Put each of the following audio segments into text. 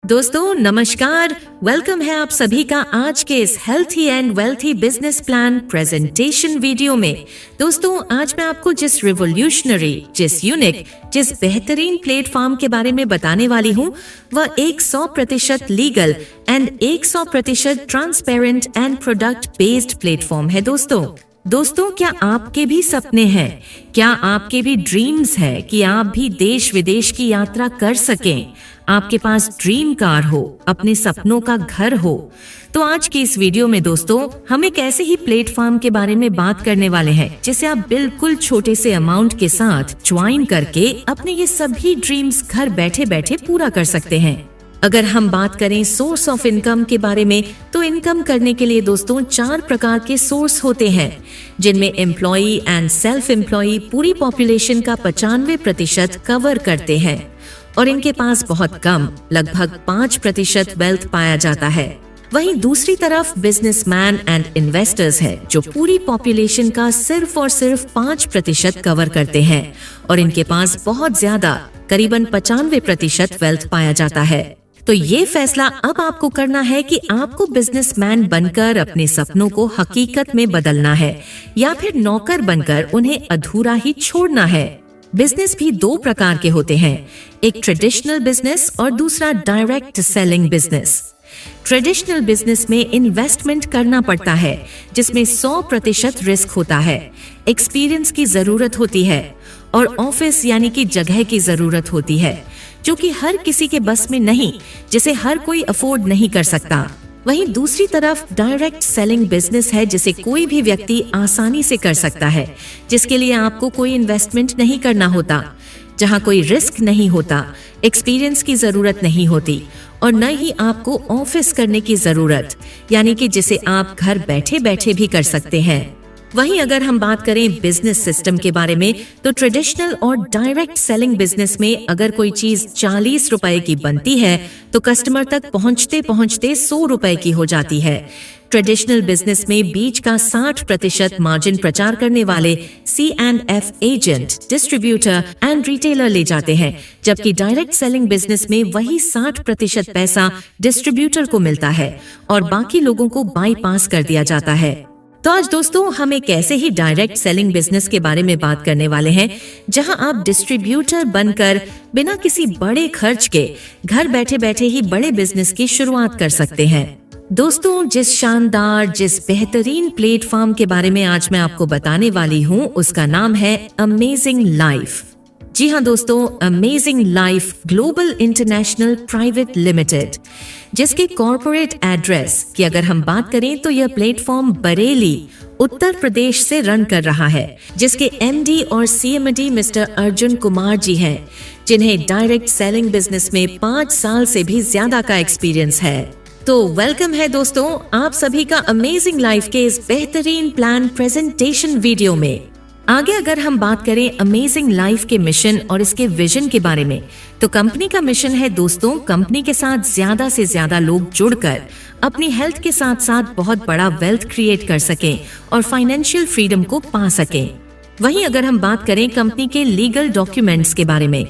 दोस्तों नमस्कार, वेलकम है आप सभी का आज के इस healthy and wealthy business plan presentation video में। दोस्तों आज मैं आपको जिस रिवोल्यूशनरी, जिस यूनिक, जिस बेहतरीन प्लेटफॉर्म के बारे में बताने वाली हूँ वह 100% legal and 100% transparent and product based platform है। दोस्तों क्या आपके भी सपने हैं? क्या आपके भी ड्रीम्स है कि आप भी देश विदेश की यात्रा कर सकें? आपके पास ड्रीम कार हो, अपने सपनों का घर हो? तो आज की इस वीडियो में दोस्तों हम एक ऐसे ही प्लेटफॉर्म के बारे में बात करने वाले हैं जिसे आप बिल्कुल छोटे से अमाउंट के साथ ज्वाइन करके अपने ये सभी ड्रीम्स घर बैठे बैठे पूरा कर सकते हैं। अगर हम बात करें सोर्स ऑफ इनकम के बारे में, तो इनकम करने के लिए दोस्तों 4 प्रकार के सोर्स होते हैं, जिनमें एम्प्लॉई एंड सेल्फ एम्प्लॉई पूरी पॉपुलेशन का 95% कवर करते हैं और इनके पास बहुत कम, लगभग 5% वेल्थ पाया जाता है। वहीं दूसरी तरफ बिजनेसमैन एंड इन्वेस्टर्स है जो पूरी पॉपुलेशन का सिर्फ और सिर्फ 5% कवर करते हैं और इनके पास बहुत ज्यादा, करीबन 95% वेल्थ पाया जाता है। तो ये फैसला अब आपको करना है कि आपको बिजनेसमैन बनकर अपने सपनों को हकीकत में बदलना है या फिर नौकर बनकर उन्हें अधूरा ही छोड़ना है। बिजनेस भी 2 प्रकार के होते हैं, एक ट्रेडिशनल बिजनेस और दूसरा direct selling business. Traditional business में इन्वेस्टमेंट करना पड़ता है जिसमें 100% रिस्क होता है, एक्सपीरियंस की जरूरत होती है और ऑफिस यानी कि जगह की जरूरत होती है जो कि हर किसी के बस में नहीं, जिसे हर कोई अफोर्ड नहीं कर सकता। वहीं दूसरी तरफ डायरेक्ट सेलिंग बिजनेस है जिसे कोई भी व्यक्ति आसानी से कर सकता है, जिसके लिए आपको कोई इन्वेस्टमेंट नहीं करना होता, जहां कोई रिस्क नहीं होता, एक्सपीरियंस की जरूरत नहीं होती और न ही आपको ऑफिस करने की जरूरत, यानी कि जिसे आप घर बैठे बैठे भी कर सकते हैं। वहीं अगर हम बात करें बिजनेस सिस्टम के बारे में, तो ट्रेडिशनल और डायरेक्ट सेलिंग बिजनेस में अगर कोई चीज 40 रुपए की बनती है तो कस्टमर तक पहुंचते पहुंचते 100 रुपए की हो जाती है। ट्रेडिशनल बिजनेस में बीच का 60% मार्जिन प्रचार करने वाले C&F agent, distributor and retailer ले जाते हैं, जबकि डायरेक्ट सेलिंग बिजनेस में वही 60% पैसा डिस्ट्रीब्यूटर को मिलता है और बाकी लोगों को बाईपास कर दिया जाता है। तो आज दोस्तों हम एक ऐसे ही डायरेक्ट सेलिंग बिजनेस के बारे में बात करने वाले हैं जहां आप डिस्ट्रीब्यूटर बनकर बिना किसी बड़े खर्च के घर बैठे बैठे ही बड़े बिजनेस की शुरुआत कर सकते हैं। दोस्तों जिस शानदार, जिस बेहतरीन प्लेटफॉर्म के बारे में आज मैं आपको बताने वाली हूं उसका नाम है अमेजिंग लाइफ। जी हाँ दोस्तों, amazing life global international private limited, जिसके कॉर्पोरेट एड्रेस की अगर हम बात करें तो यह प्लेटफॉर्म बरेली, उत्तर प्रदेश से रन कर रहा है, जिसके MD और CMD मिस्टर अर्जुन कुमार जी हैं, जिन्हें डायरेक्ट सेलिंग बिजनेस में 5 साल से भी ज्यादा का एक्सपीरियंस है। तो वेलकम है दोस्तों आप सभी का अमेजिंग लाइफ के इस बेहतरीन प्लान प्रेजेंटेशन वीडियो में। आगे अगर हम बात करें अमेजिंग लाइफ के मिशन और इसके विजन के बारे में, तो कंपनी का मिशन है दोस्तों कंपनी के साथ ज्यादा से ज्यादा लोग जुड़कर अपनी हेल्थ के साथ साथ बहुत बड़ा वेल्थ क्रिएट कर सकें और फाइनेंशियल फ्रीडम को पा सकें। वहीं अगर हम बात करें कंपनी के लीगल डॉक्यूमेंट्स के बारे में,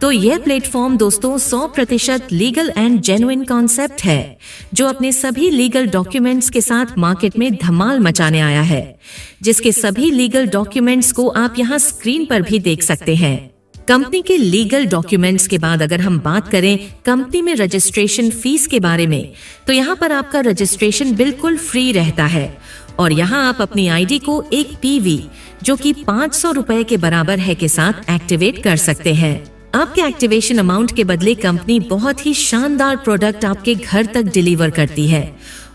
तो यह प्लेटफॉर्म दोस्तों 100% लीगल एंड जेन्युइन कॉन्सेप्ट है जो अपने सभी लीगल डॉक्यूमेंट्स के साथ मार्केट में धमाल मचाने आया है, जिसके सभी लीगल डॉक्यूमेंट्स को आप यहां स्क्रीन पर भी देख सकते हैं। कंपनी के लीगल डॉक्यूमेंट्स के बाद अगर हम बात करें कंपनी में रजिस्ट्रेशन फीस के बारे में, तो यहाँ पर आपका रजिस्ट्रेशन बिल्कुल फ्री रहता है और यहाँ आप अपनी ID को एक PV जो कि 500 रुपए के बराबर है के साथ एक्टिवेट कर सकते हैं। आपके एक्टिवेशन अमाउंट के बदले कंपनी बहुत ही शानदार प्रोडक्ट आपके घर तक डिलीवर करती है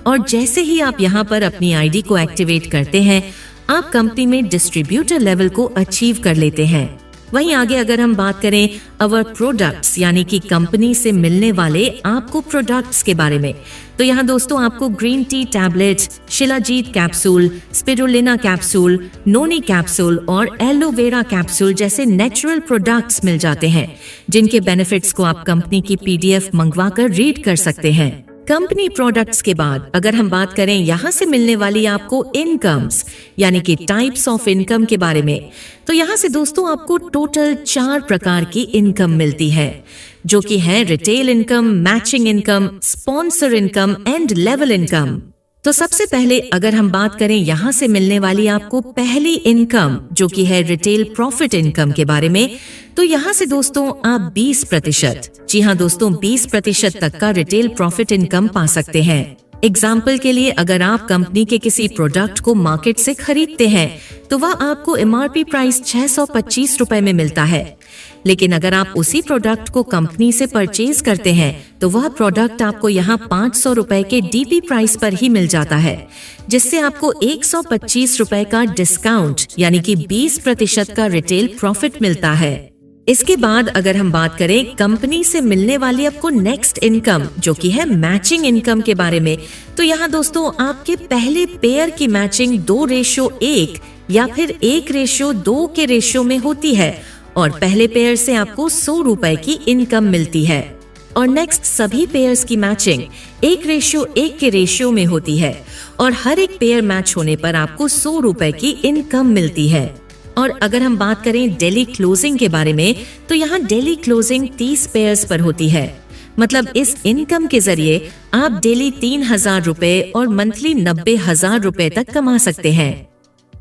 और जैसे ही आप यहाँ पर अपनी ID को एक्टिवेट करते हैं, आप कंपनी में डिस्ट्रीब्यूटर लेवल को अचीव कर लेते हैं। वहीं आगे अगर हम बात करें अवर प्रोडक्ट्स यानी कि कंपनी से मिलने वाले आपको प्रोडक्ट्स के बारे में, तो यहाँ दोस्तों आपको green tea tablets, shilajit capsule, spirulina capsule, noni capsule और एलोवेरा कैप्सूल जैसे नेचुरल प्रोडक्ट्स मिल जाते हैं, जिनके बेनिफिट्स को आप कंपनी की PDF मंगवाकर रीड कर सकते हैं। कंपनी प्रोडक्ट्स के बाद अगर हम बात करें यहाँ से मिलने वाली आपको इनकम्स यानी कि टाइप्स ऑफ इनकम के बारे में, तो यहाँ से दोस्तों आपको टोटल 4 प्रकार की इनकम मिलती है। जो कि है retail income, matching income, sponsor income and level income. तो सबसे पहले अगर हम बात करें यहाँ से मिलने वाली आपको पहली इनकम जो कि है रिटेल प्रॉफिट इनकम के बारे में, तो यहाँ से दोस्तों आप 20%, जी हाँ दोस्तों 20% तक का रिटेल प्रॉफिट इनकम पा सकते हैं। एग्जाम्पल के लिए अगर आप कंपनी के किसी प्रोडक्ट को मार्केट से खरीदते हैं तो वह आपको MRP प्राइस 625 रुपए में मिलता है, लेकिन अगर आप उसी प्रोडक्ट को कंपनी से परचेज करते हैं तो वह प्रोडक्ट आपको यहाँ 500 रुपए के DP प्राइस पर ही मिल जाता है, जिससे आपको 125 रुपए का डिस्काउंट यानी कि 20% का रिटेल प्रॉफिट मिलता है। इसके बाद अगर हम बात करें कंपनी से मिलने वाली आपको नेक्स्ट इनकम जो कि है मैचिंग इनकम के बारे में, तो यहाँ दोस्तों आपके पहले पेयर की मैचिंग 2:1 या फिर 1:2 के रेशियो में होती है और पहले पेयर से आपको 100 रुपए की इनकम मिलती है। और नेक्स्ट सभी पेयर्स की मैचिंग 1:1 के रेशियो में होती है और हर एक पेयर मैच होने पर आपको 100 रुपए की इनकम मिलती है। और अगर हम बात करें डेली क्लोजिंग के बारे में, तो यहाँ डेली क्लोजिंग 30 पेयर्स पर होती है। मतलब इस इनकम के जरिए आप डेली 3,000 रुपए और मंथली 90,000 रुपए तक कमा सकते हैं।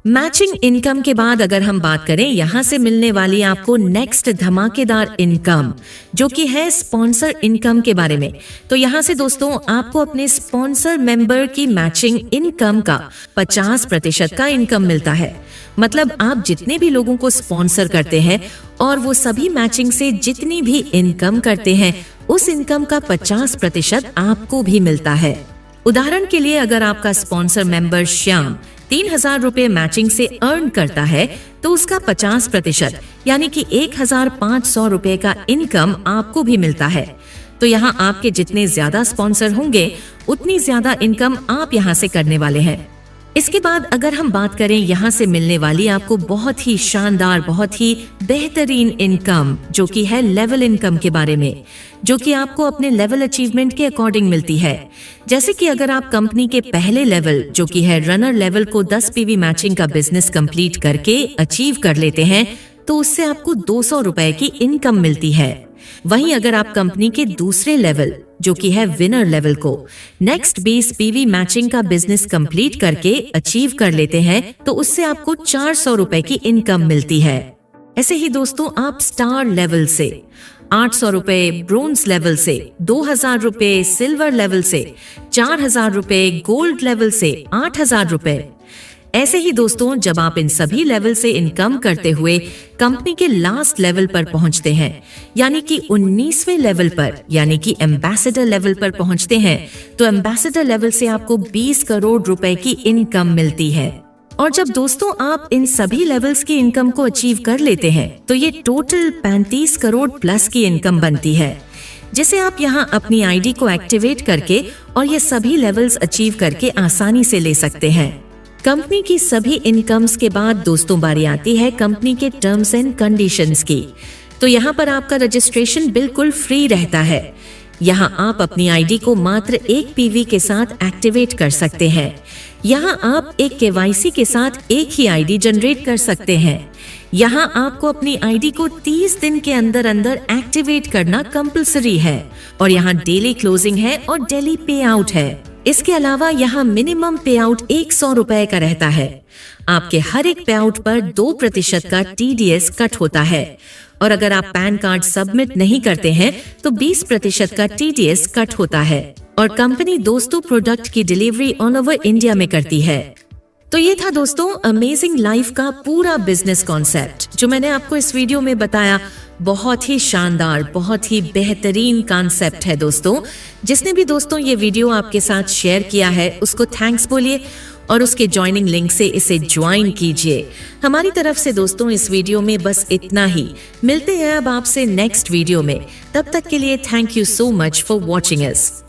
मैचिंग इनकम के बाद अगर हम बात करें यहाँ से मिलने वाली आपको नेक्स्ट धमाकेदार इनकम जो कि है स्पॉन्सर इनकम के बारे में, तो यहाँ से दोस्तों आपको अपने स्पॉन्सर मेंबर की मैचिंग इनकम का 50% का इनकम मिलता है। मतलब आप जितने भी लोगों को स्पॉन्सर करते हैं और वो सभी मैचिंग से जितनी भी इनकम करते हैं उस इनकम का 50% आपको भी मिलता है। उदाहरण के लिए अगर आपका स्पॉन्सर मेंबर श्याम 3,000 रुपए मैचिंग से अर्न करता है तो उसका 50% यानी कि 1,500 रुपए का इनकम आपको भी मिलता है। तो यहाँ आपके जितने ज्यादा स्पॉन्सर होंगे उतनी ज्यादा इनकम आप यहाँ से करने वाले हैं। इसके बाद अगर हम बात करें यहाँ से मिलने वाली आपको बहुत ही शानदार, बहुत ही बेहतरीन इनकम जो कि है लेवल इनकम के बारे में, जो कि आपको अपने लेवल अचीवमेंट के अकॉर्डिंग मिलती है। जैसे कि अगर आप कंपनी के पहले लेवल जो कि है रनर लेवल को 10 PV मैचिंग का बिजनेस कंप्लीट करके अचीव कर लेते हैं तो उससे आपको 200 रुपए की इनकम मिलती है। वहीं अगर आप कंपनी के दूसरे लेवल जो कि है विनर लेवल को नेक्स्ट 20 PV मैचिंग का बिजनेस कंप्लीट करके अचीव कर लेते हैं तो उससे आपको 400 रुपए की इनकम मिलती है। ऐसे ही दोस्तों आप स्टार लेवल से 800 रुपए, ब्रोंज लेवल से 2,000 रुपए, सिल्वर लेवल से 4,000 रुपए, गोल्ड लेवल से 8,000 रुपए, ऐसे ही दोस्तों जब आप इन सभी लेवल से इनकम करते हुए कंपनी के लास्ट लेवल पर पहुंचते हैं यानी कि 19वें लेवल पर यानी कि एम्बेसडर लेवल पर पहुंचते हैं तो एम्बेसडर लेवल से आपको 20 करोड़ रुपए की इनकम मिलती है। और जब दोस्तों आप इन सभी लेवल्स की इनकम को अचीव कर लेते हैं तो ये टोटल 35 करोड़ प्लस की इनकम बनती है, जिसे आप यहाँ अपनी आईडी को एक्टिवेट करके और ये सभी लेवल्स अचीव करके आसानी से ले सकते हैं। कंपनी की सभी इनकम्स के बाद दोस्तों बारी आती है कंपनी के टर्म्स एंड कंडीशंस की। तो यहाँ पर आपका रजिस्ट्रेशन बिल्कुल फ्री रहता है। यहाँ आप अपनी आईडी को मात्र 1 PV के साथ एक्टिवेट कर सकते हैं। यहाँ आप एक KYC के साथ एक ही आईडी जनरेट कर सकते हैं। यहाँ आपको अपनी आईडी को 30 दिन के अंदर अंदर एक्टिवेट करना कंपलसरी है और यहाँ डेली क्लोजिंग है और डेली पे आउट है। इसके अलावा यहाँ मिनिमम पे आउट 100 रुपए का रहता है। आपके हर एक पे आउट पर 2% का TDS कट होता है और अगर आप पैन कार्ड सबमिट नहीं करते हैं तो 20% का TDS कट होता है। और कंपनी दोस्तों प्रोडक्ट की डिलीवरी ऑल ओवर इंडिया में करती है। तो ये था दोस्तों अमेजिंग लाइफ का पूरा बिजनेस कॉन्सेप्ट जो मैंने आपको इस वीडियो में बताया। बहुत ही शानदार, बहुत ही बेहतरीन कॉन्सेप्ट है दोस्तों। जिसने भी दोस्तों ये वीडियो आपके साथ शेयर किया है उसको थैंक्स बोलिए और उसके ज्वाइनिंग लिंक से इसे ज्वाइन कीजिए। हमारी तरफ से दोस्तों इस वीडियो में बस इतना ही। मिलते हैं अब आपसे नेक्स्ट वीडियो में। तब तक के लिए thank you so much for watching us.